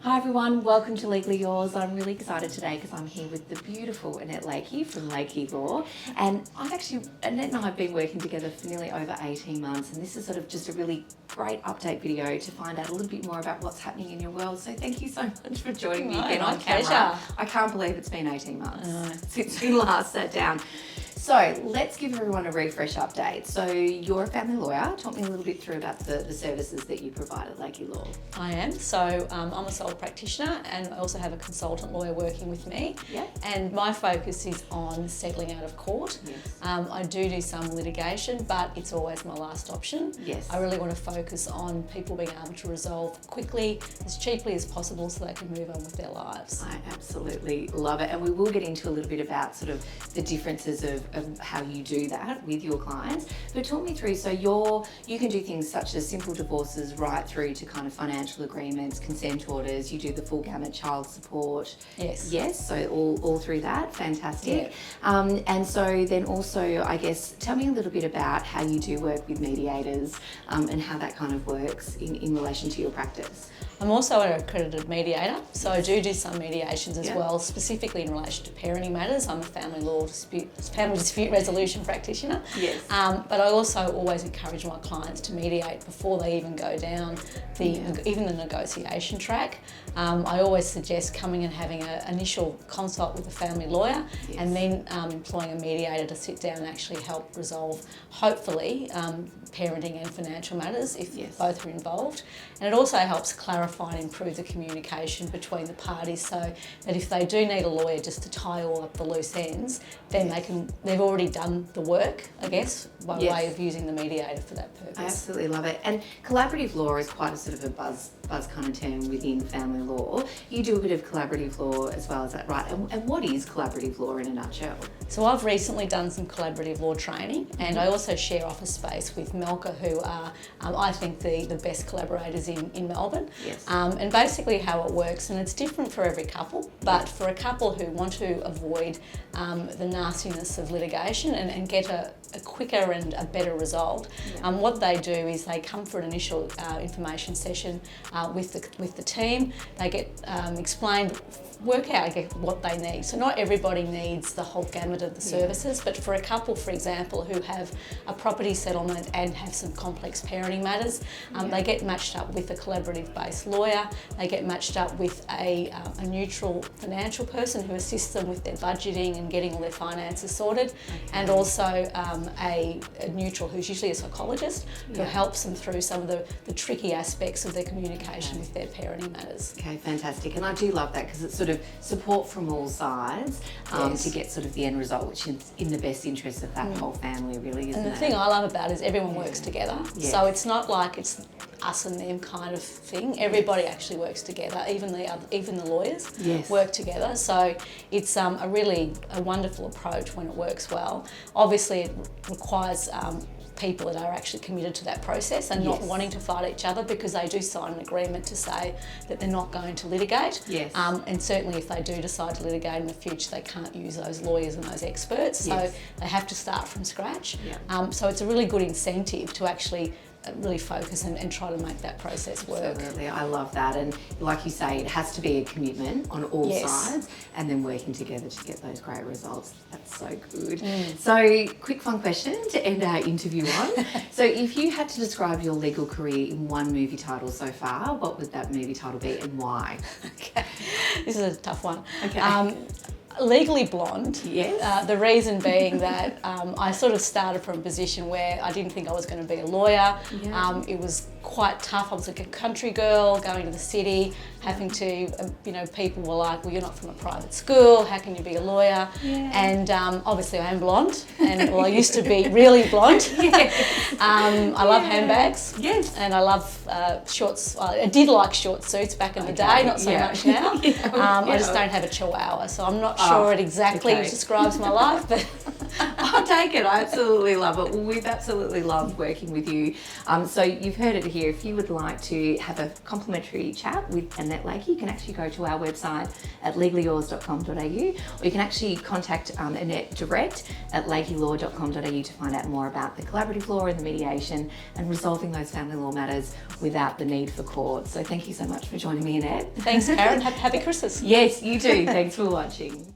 Hi everyone, welcome to Legally Yours. I'm really excited today because I'm here with the beautiful Annette Lakey from Lakey Law. And Annette and I have been working together for nearly over 18 months, and this is sort of just a really great update video to find out a little bit more about what's happening in your world. So thank you so much for joining me again on camera. Pleasure. I can't believe it's been 18 months since we last sat down. So let's give everyone a refresh update. So you're a family lawyer. Talk me a little bit through about the services that you provide at Lakey Law. I am. So I'm a sole practitioner, and I also have a consultant lawyer working with me. Yeah. And my focus is on settling out of court. Yes. I do some litigation, but it's always my last option. Yes. I really want to focus on people being able to resolve quickly, as cheaply as possible, so they can move on with their lives. I absolutely love it, and we will get into a little bit about sort of the differences of how you do that with your clients. But talk me through, so you can do things such as simple divorces right through to kind of financial agreements, consent orders. You do the full gamut, child support. Yes. Yes, so all through that. Fantastic. Yeah. And so then also, I guess, tell me a little bit about how you do work with mediators and how that kind of works in relation to your practice. I'm also an accredited mediator, so I do some mediations as Yeah. well, specifically in relation to parenting matters. I'm a family dispute resolution practitioner. Yes. But I also always encourage my clients to mediate before they even go down even the negotiation track. I always suggest coming and having an initial consult with a family lawyer, Yes. and then employing a mediator to sit down and actually help resolve, hopefully, parenting and financial matters if Yes. both are involved. And it also helps clarify and improve the communication between the parties, so that if they do need a lawyer just to tie all up the loose ends, then they've already done the work, I guess, by Yes. way of using the mediator for that purpose. I absolutely love it. And collaborative law is quite a sort of a buzz kind of term within family law. You do a bit of collaborative law as well, is that right? And what is collaborative law in a nutshell? So I've recently done some collaborative law training, and I also share office space with Melka, who are, I think, the best collaborators in Melbourne. Yes. And basically how it works, and it's different for every couple, but for a couple who want to avoid the nastiness of litigation and get a quicker and a better result, what they do is they come for an initial information session with the team. They get explained, work out what they need. So not everybody needs the whole gamut of the services, but for a couple, for example, who have a property settlement and have some complex parenting matters, they get matched up with a collaborative-based lawyer. They get matched up with a neutral financial person who assists them with their budgeting and getting all their finances sorted, and also a neutral who's usually a psychologist who helps them through some of the tricky aspects of their communication with their parenting matters. Okay, fantastic. And I do love that because it's sort of support from all sides to get sort of the end result, which is in the best interest of that whole family, really, isn't it? And the thing I love about it is everyone works together. Yes. So it's not like it's us and them kind of thing. Everybody actually works together, even the lawyers work together. So it's a really wonderful approach when it works well. Obviously it requires people that are actually committed to that process and not wanting to fight each other, because they do sign an agreement to say that they're not going to litigate. Yes. And certainly if they do decide to litigate in the future, they can't use those lawyers and those experts. So they have to start from scratch. So it's a really good incentive to actually really focus and try to make that process work. Absolutely, I love that. And like you say, it has to be a commitment on all sides, and then working together to get those great results. That's so good. So, quick fun question to end our interview on. So if you had to describe your legal career in one movie title so far, what would that movie title be and why? Okay, this is a tough one. Okay. Legally Blonde. Yes. The reason being that I sort of started from a position where I didn't think I was going to be a lawyer. It was quite tough. I was like a country girl going to the city, having to, people were like, well, you're not from a private school, how can you be a lawyer? And obviously I am blonde, and well, I used to be really blonde. I love handbags. Yes. And I love shorts. I did like short suits back in the day, not so much now. I just don't have a chihuahua, so I'm not sure it exactly describes my life, but Oh, take it. I absolutely love it. Well, we've absolutely loved working with you. So you've heard it here. If you would like to have a complimentary chat with Annette Lakey, you can actually go to our website at legallyyours.com.au, or you can actually contact Annette direct at lakeylaw.com.au to find out more about the collaborative law and the mediation and resolving those family law matters without the need for court. So thank you so much for joining me, Annette. Thanks, Karen. Happy Christmas. Yes, you too. Thanks for watching.